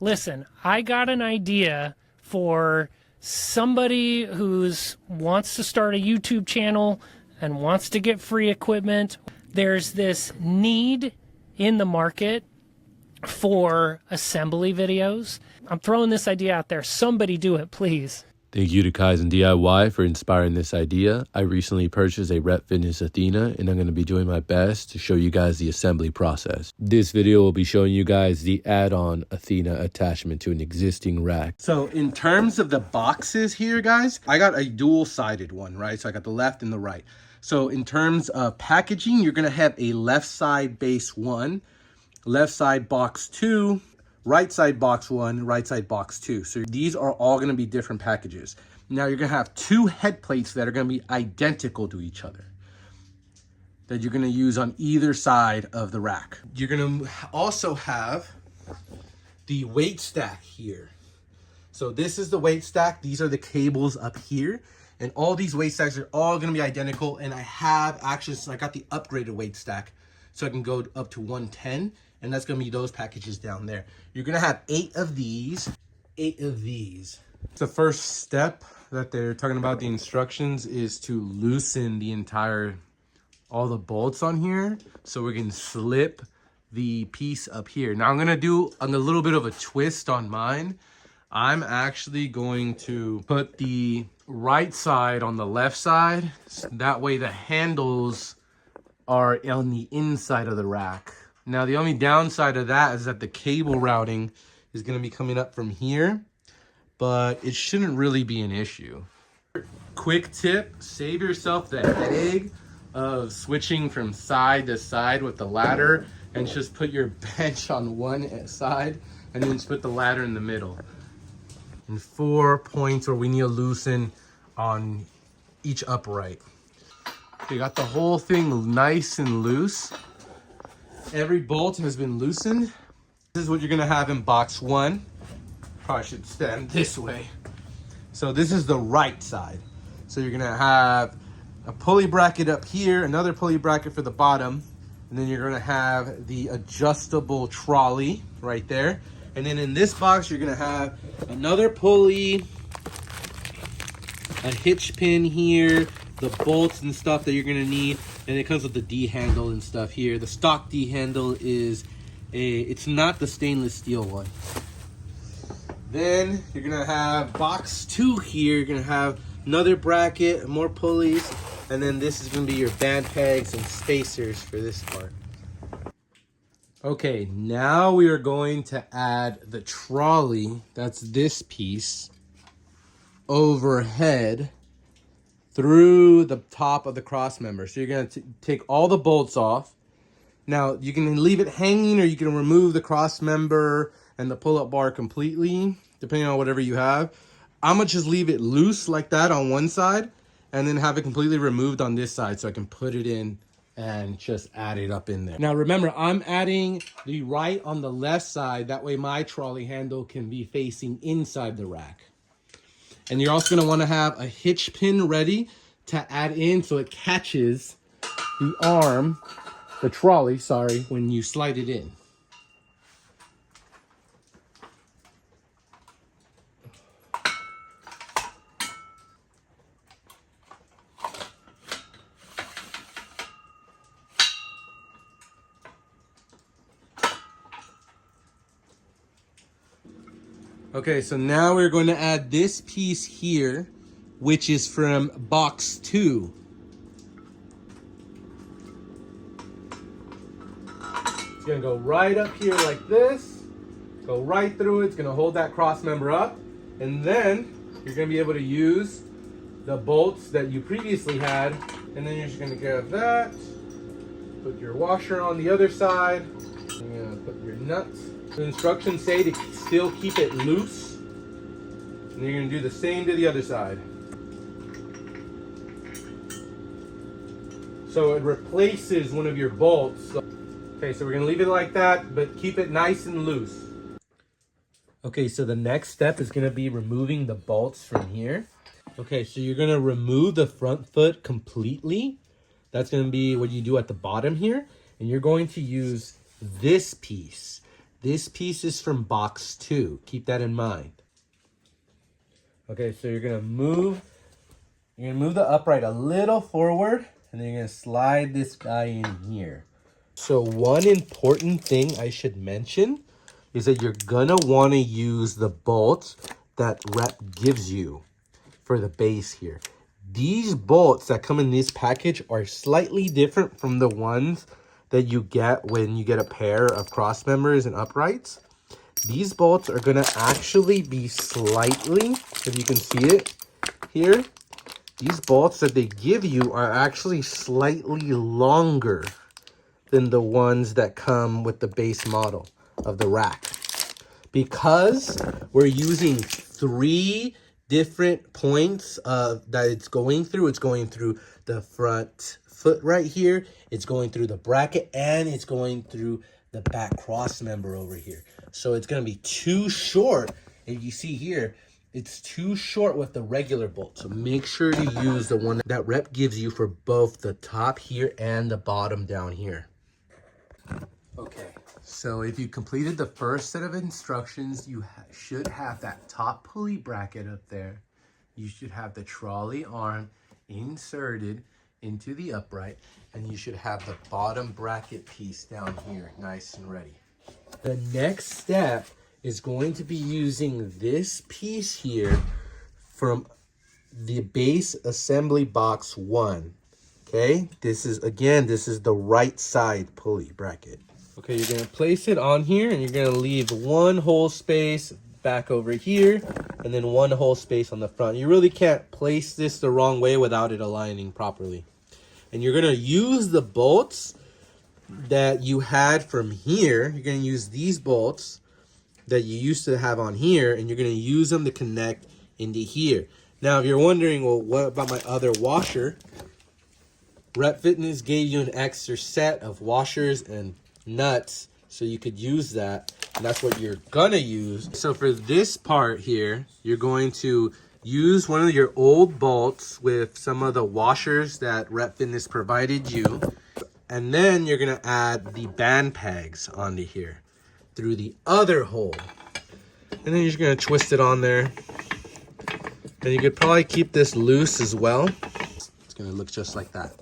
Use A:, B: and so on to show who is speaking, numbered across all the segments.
A: Listen, I got an idea for somebody who's wants to start a YouTube channel and wants to get free equipment. There's this need in the market for assembly videos. I'm throwing this idea out there. Somebody do it, please.
B: Thank you to Kaizen DIY for inspiring this idea. I recently purchased a Rep Fitness Athena, and I'm going to be doing my best to show you guys the assembly process. This video will be showing you guys the add-on Athena attachment to an existing rack.
C: So in terms of the boxes here, guys, I got a dual-sided one, right? So I got the left and the right. So in terms of packaging, you're going to have a left side base 1, left side box 2, right side box 1, right side box 2. So these are all going to be different packages. Now you're going to have 2 head plates that are going to be identical to each other that you're going to use on either side of the rack. You're going to also have the weight stack here. So this is the weight stack. These are the cables up here. And all these weight stacks are all going to be identical. And I have actually, so I got the upgraded weight stack so I can go up to 110. And that's going to be those packages down there. You're going to have 8 of these, 8 of these. The first step that they're talking about, the instructions, is to loosen the all the bolts on here so we can slip the piece up here. Now I'm going to do a little bit of a twist on mine. I'm actually going to put the right side on the left side. So that way the handles are on the inside of the rack. Now, the only downside of that is that the cable routing is going to be coming up from here, but it shouldn't really be an issue. Quick tip, save yourself the headache of switching from side to side with the ladder and just put your bench on one side and then just put the ladder in the middle. And 4 points where we need to loosen on each upright. You got the whole thing nice and loose. Every bolt has been loosened. This is what you're gonna have in box 1. Probably should stand this way. So this is the right side. So you're gonna have a pulley bracket up here, another pulley bracket for the bottom, and then you're gonna have the adjustable trolley right there. And then in this box, you're gonna have another pulley, a hitch pin here, the bolts and stuff that you're gonna need. And it comes with the D handle and stuff here. The stock D handle is it's not the stainless steel one. Then you're gonna have box 2 here. You're gonna have another bracket, more pulleys, and then this is gonna be your band pegs and spacers for this part. Okay, now we are going to add the trolley, that's this piece, overhead through the top of the cross member. So you're going to take all the bolts off. Now you can leave it hanging or you can remove the cross member and the pull-up bar completely, depending on whatever you have. I'm going to just leave it loose like that on one side and then have it completely removed on this side so I can put it in and just add it up in there. Now remember, I'm adding the right on the left side. That way my trolley handle can be facing inside the rack. And you're also gonna wanna have a hitch pin ready to add in so it catches the arm, the trolley, sorry, when you slide it in. Okay, so now we're going to add this piece here, which is from box 2. It's going to go right up here like this, go right through it. It's going to hold that cross member up, and then you're going to be able to use the bolts that you previously had, and then you're just going to grab that, put your washer on the other side, you're going to put your nuts. The instructions say to still keep it loose. And you're going to do the same to the other side. So it replaces one of your bolts. Okay, so we're going to leave it like that, but keep it nice and loose. Okay, so the next step is going to be removing the bolts from here. Okay, so you're going to remove the front foot completely. That's going to be what you do at the bottom here. And you're going to use this piece. This piece is from box 2. Keep that in mind. Okay, so you're gonna move the upright a little forward, and then you're gonna slide this guy in here. So one important thing I should mention is that you're gonna wanna use the bolts that Rep gives you for the base here. These bolts that come in this package are slightly different from the ones that you get when you get a pair of cross members and uprights. These bolts are gonna actually be slightly, if you can see it here, these bolts that they give you are actually slightly longer than the ones that come with the base model of the rack. Because we're using 3 different points that it's going through. It's going through the front foot right here. It's going through the bracket, and it's going through the back cross member over here. So it's going to be too short. If you see here, it's too short with the regular bolt. So make sure to use the one that Rep gives you for both the top here and the bottom down here. Okay, so if you completed the first set of instructions, you should have that top pulley bracket up there. You should have the trolley arm inserted into the upright, and you should have the bottom bracket piece down here nice and ready. The next step is going to be using this piece here from the base assembly box 1. Okay, this is the right side pulley bracket. Okay, you're gonna place it on here, and you're gonna leave one hole space back over here, and then one hole space on the front. You really can't place this the wrong way without it aligning properly. And you're gonna use the bolts that you had from here. You're gonna use these bolts that you used to have on here, and you're gonna use them to connect into here. Now, if you're wondering, well, what about my other washer? Rep Fitness gave you an extra set of washers and nuts, so you could use that, and that's what you're gonna use. So for this part here, you're going to use one of your old bolts with some of the washers that Rep Fitness provided you, and then you're gonna add the band pegs onto here through the other hole, and then you're just gonna twist it on there. And you could probably keep this loose as well. It's gonna look just like that.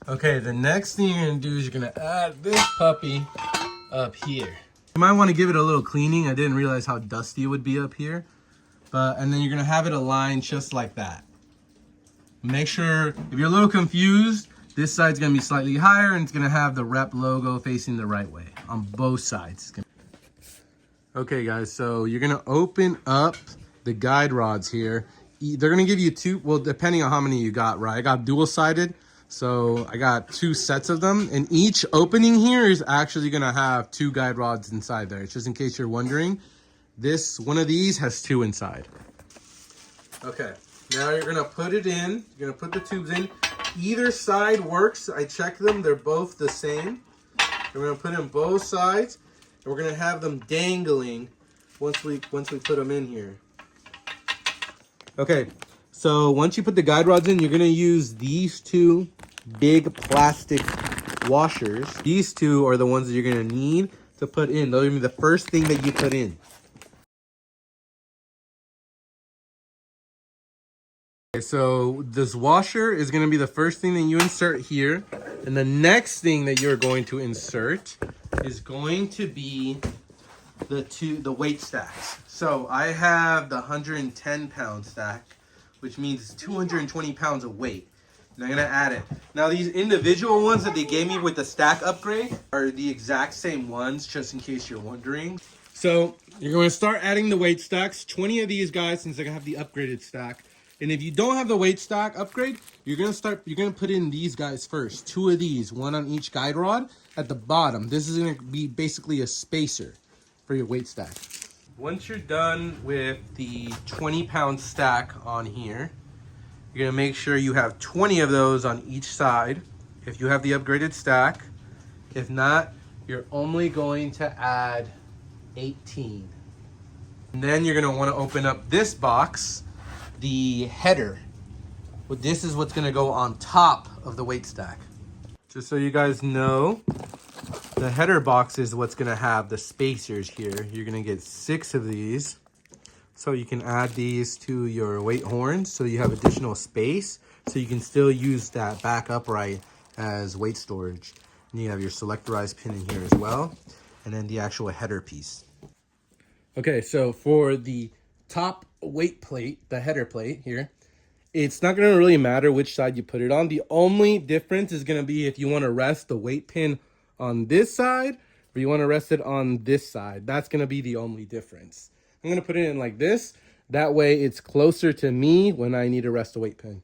C: Okay, the next thing you're gonna do is you're gonna add this puppy up here. You might want to give it a little cleaning. I didn't realize how dusty it would be up here. And then you're gonna have it aligned just like that. Make sure, if you're a little confused, this side's gonna be slightly higher, and it's gonna have the Rep logo facing the right way on both sides. Okay guys, so you're gonna open up the guide rods here. They're gonna give you 2, well, depending on how many you got, right? I got dual-sided. So I got 2 sets of them, and each opening here is actually gonna have 2 guide rods inside there. It's just in case you're wondering. One of these has 2 inside. Okay, now you're gonna put it in. You're gonna put the tubes in. Either side works. I checked them, they're both the same. We're gonna put in both sides, and we're gonna have them dangling once we put them in here. Okay, so once you put the guide rods in, you're gonna use these 2 big plastic washers. These 2 are the ones that you're gonna need to put in. Those are gonna be the first thing that you put in. Okay, so this washer is gonna be the first thing that you insert here. And the next thing that you're going to insert is going to be the weight stacks. So I have the 110-pound stack, which means 220 pounds of weight. And I'm gonna add it. Now these individual ones that they gave me with the stack upgrade are the exact same ones, just in case you're wondering. So you're going to start adding the weight stacks, 20 of these guys, since I have the upgraded stack. And if you don't have the weight stack upgrade, you're gonna put in these guys first. 2 of these, 1 on each guide rod at the bottom. This is gonna be basically a spacer for your weight stack. Once you're done with the 20-pound stack on here, you're gonna make sure you have 20 of those on each side if you have the upgraded stack. If not, you're only going to add 18. And then you're gonna wanna open up this box, the header. Well, this is what's gonna go on top of the weight stack. Just so you guys know, The header box is what's gonna have the spacers here. You're gonna get 6 of these. So you can add these to your weight horns so you have additional space. So you can still use that back upright as weight storage. And you have your selectorized pin in here as well. And then the actual header piece. Okay, so for the top weight plate, the header plate here, it's not gonna really matter which side you put it on. The only difference is gonna be if you wanna rest the weight pin on this side or you wanna rest it on this side. That's gonna be the only difference. I'm gonna put it in like this. That way it's closer to me when I need to rest a weight pin.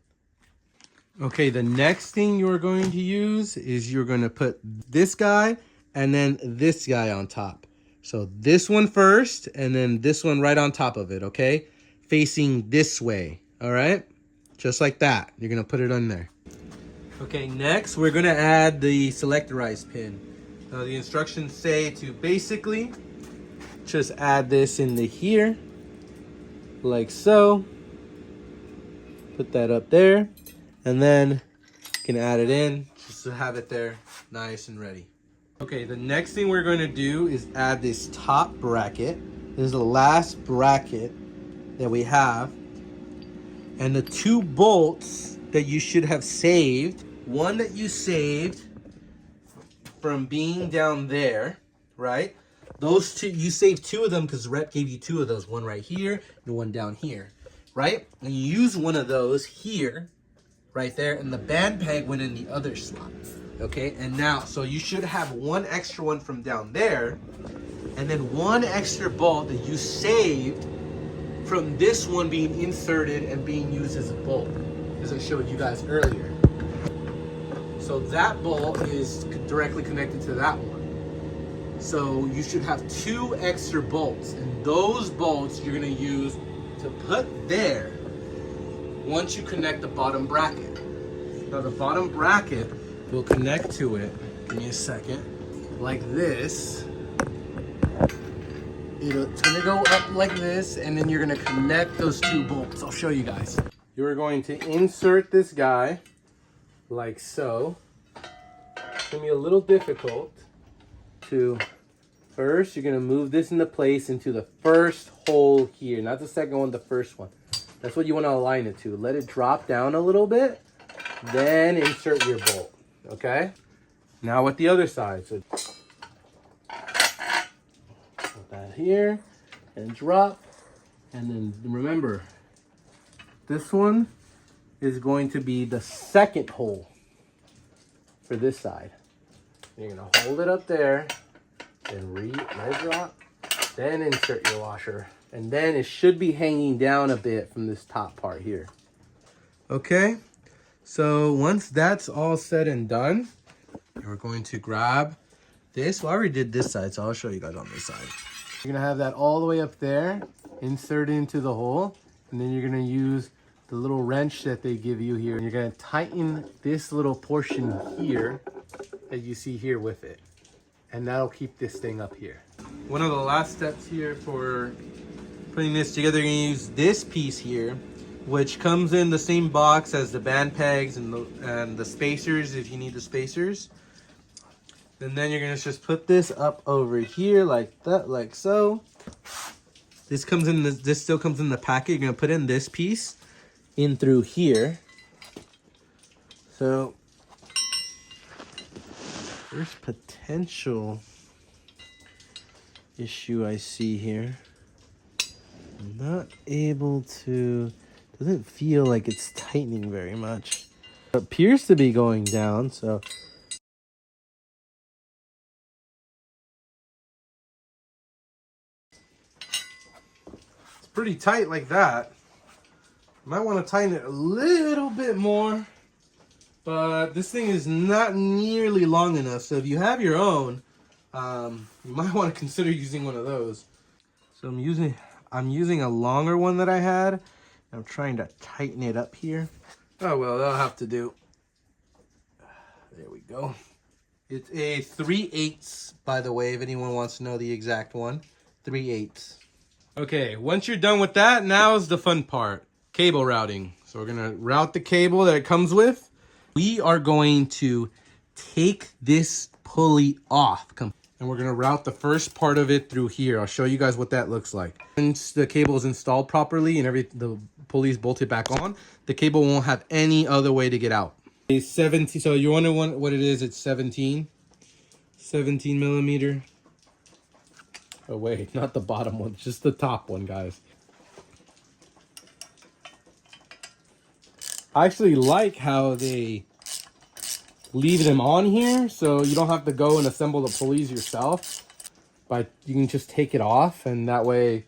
C: Okay, the next thing you're going to use is you're gonna put this guy and then this guy on top. So this one first and then this one right on top of it, okay? Facing this way, all right? Just like that. You're gonna put it on there. Okay, next we're gonna add the selectorized pin. The instructions say to basically just add this into here, like so. Put that up there, and then you can add it in just to have it there nice and ready. Okay, the next thing we're going to do is add this top bracket. This is the last bracket that we have. And the 2 bolts that you should have saved, one that you saved from being down there, right? Those 2, you saved 2 of them because Rep gave you 2 of those, one right here and one down here, right? And you use one of those here, right there, and the band peg went in the other slot, okay? And now, so you should have 1 extra one from down there, and then 1 extra bolt that you saved from this one being inserted and being used as a bolt, as I showed you guys earlier. So that bolt is directly connected to that one. So you should have 2 extra bolts, and those bolts you're gonna use to put there once you connect the bottom bracket. Now the bottom bracket will connect to it, give me a second, like this. It's gonna go up like this, and then you're gonna connect those 2 bolts. I'll show you guys. You're going to insert this guy like so. It's gonna be a little difficult to, first you're gonna move this into place into the first hole here, not the second one, the first one. That's what you wanna align it to. Let it drop down a little bit, then insert your bolt, okay? Now with the other side, so put that here and drop, and then remember, this one is going to be the second hole for this side. You're gonna hold it up there, then let it drop, then insert your washer, and then it should be hanging down a bit from this top part here. Okay, so once that's all said and done, we're going to grab this. Well, I already did this side, so I'll show you guys on this side. You're gonna have that all the way up there, insert into the hole, and then you're gonna use the little wrench that they give you here, and you're gonna tighten this little portion here that you see here with it, and that'll keep this thing up here. One of the last steps here for putting this together, you're gonna use this piece here, which comes in the same box as the band pegs and the spacers if you need the spacers. And then you're gonna just put this up over here like that, like so. This comes in. This still comes in the packet. You're gonna put in this piece in through here. So first potential issue I see here. I'm not able to. Doesn't feel like it's tightening very much. It appears to be going down. So. Pretty tight like that. Might want to tighten it a little bit more, but this thing is not nearly long enough. So if you have your own, you might want to consider using one of those. So I'm using a longer one that I had. I'm trying to tighten it up here. Oh well, that'll have to do. There we go. It's a 3/8, by the way, if anyone wants to know the exact one. 3/8. Okay, once you're done with that, now is the fun part, cable routing. So we're gonna route the cable that it comes with. We are going to take this pulley off. And we're gonna route the first part of it through here. I'll show you guys what that looks like. Once the cable is installed properly and the pulley's bolted back on, the cable won't have any other way to get out. It's 17, so you wonder what it is, it's 17 millimeter. Oh wait, not the bottom one, just the top one, guys. I actually like how they leave them on here, so you don't have to go and assemble the pulleys yourself, but you can just take it off, and that way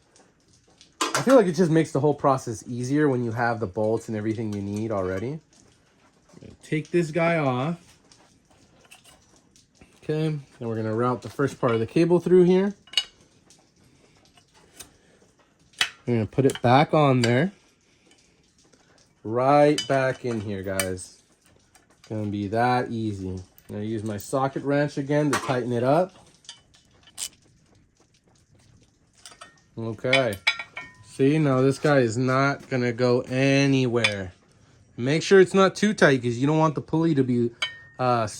C: I feel like it just makes the whole process easier when you have the bolts and everything you need already. Take this guy off. Okay, and we're gonna route the first part of the cable through here. I'm gonna put it back on there. Right back in here, guys. It's gonna be that easy. I'm gonna use my socket wrench again to tighten it up. Okay. See, now this guy is not gonna go anywhere. Make sure it's not too tight because you don't want the pulley to be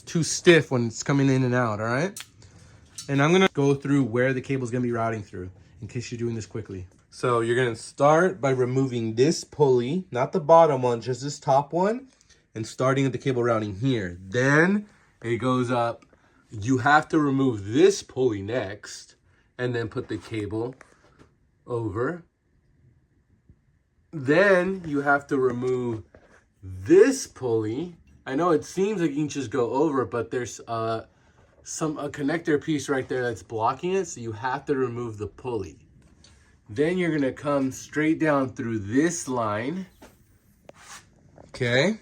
C: too stiff when it's coming in and out, all right? And I'm gonna go through where the cable's gonna be routing through in case you're doing this quickly. So you're gonna start by removing this pulley, not the bottom one, just this top one, and starting at the cable routing here. Then it goes up. You have to remove this pulley next, and then put the cable over. Then you have to remove this pulley. I know it seems like you can just go over it, but there's a connector piece right there that's blocking it, so you have to remove the pulley. Then you're gonna come straight down through this line. Okay.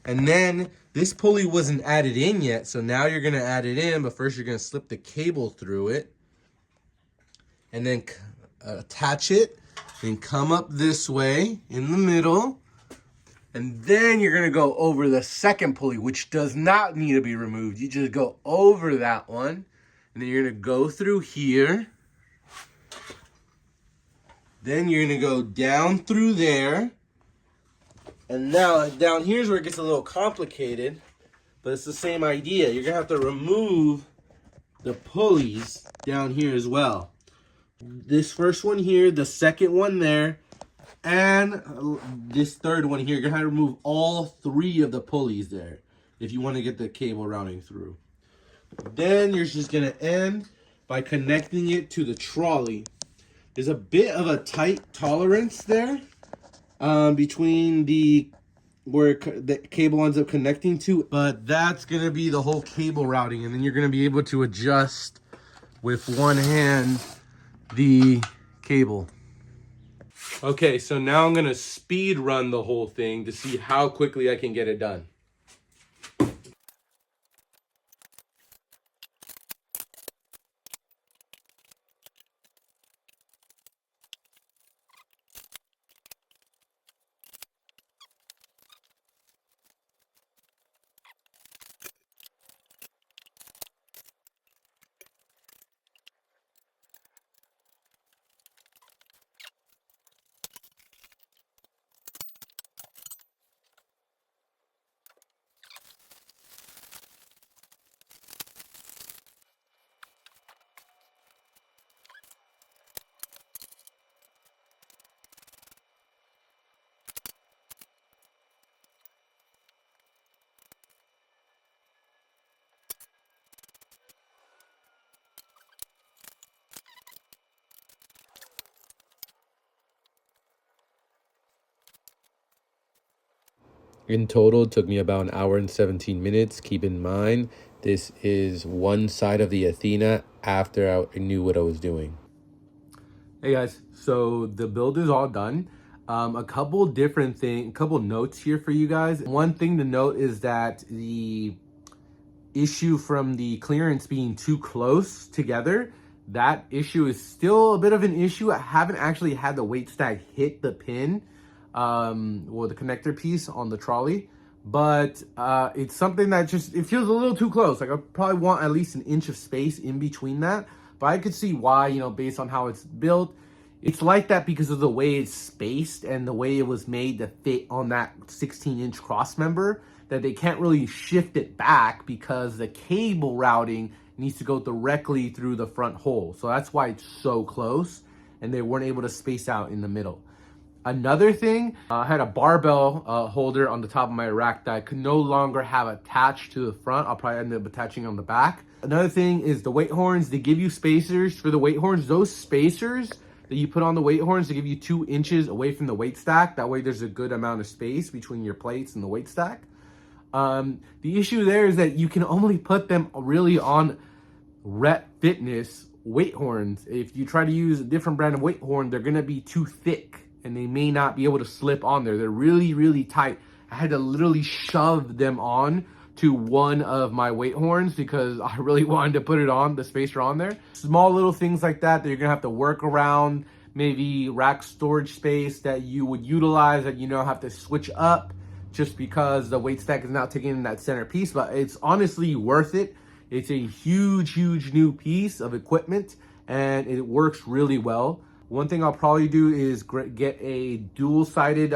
C: And then this pulley wasn't added in yet, so now you're gonna add it in, but first you're gonna slip the cable through it. And then attach it, and come up this way in the middle. And then you're gonna go over the second pulley, which does not need to be removed. You just go over that one, and then you're gonna go through here. Then you're gonna go down through there. And now down here's where it gets a little complicated, but it's the same idea. You're gonna have to remove the pulleys down here as well. This first one here, the second one there, and this third one here. You're gonna have to remove all three of the pulleys there if you want to get the cable routing through. Then you're just gonna end by connecting it to the trolley. There's a bit of a tight tolerance there between where the cable ends up connecting to, but that's gonna be the whole cable routing, and then you're gonna be able to adjust with one hand the cable. Okay, so now I'm gonna speed run the whole thing to see how quickly I can get it done.
B: In total, it took me about an hour and 17 minutes. Keep in mind, this is one side of the Athena after I knew what I was doing. Hey guys, so the build is all done. A couple notes here for you guys. One thing to note is that the issue from the clearance being too close together, that issue is still a bit of an issue. I haven't actually had the weight stack hit the pin or the connector piece on the trolley, but it's something that it feels a little too close. Like I probably want at least an inch of space in between that, but I could see why, based on how it's built. It's like that because of the way it's spaced and the way it was made to fit on that 16-inch cross member.
C: that they can't really shift it back because the cable routing needs to go directly through the front hole. So that's why it's so close, and they weren't able to space out in the middle. Another thing, I had a barbell holder on the top of my rack that I could no longer have attached to the front. I'll probably end up attaching on the back. Another thing is the weight horns. They give you spacers for the weight horns. Those spacers that you put on the weight horns to give you 2 inches away from the weight stack. That way there's a good amount of space between your plates and the weight stack. The issue there is that you can only put them really on Rep Fitness weight horns. If you try to use a different brand of weight horn, they're gonna be too thick and they may not be able to slip on there. They're really, really tight. I had to literally shove them on to one of my weight horns because I really wanted to put it on, the spacer on there. Small little things like that you're gonna have to work around. Maybe rack storage space that you would utilize that you know have to switch up just because the weight stack is not taking in that center piece, but it's honestly worth it. It's a huge, huge new piece of equipment and it works really well. One thing I'll probably do is get a dual-sided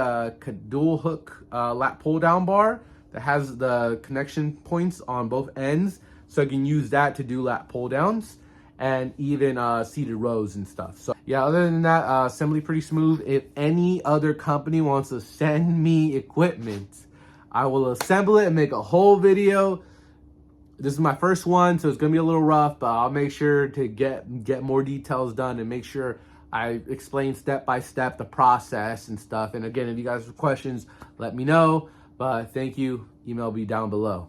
C: dual hook lat pull down bar that has the connection points on both ends, so I can use that to do lat pull downs and even seated rows and stuff. So yeah, other than that, assembly pretty smooth. If any other company wants to send me equipment, I will assemble it and make a whole video. This is my first one, so it's gonna be a little rough, but I'll make sure to get more details done and make sure I explain step by step the process and stuff. And again, if you guys have questions, let me know. But thank you. Email will be down below.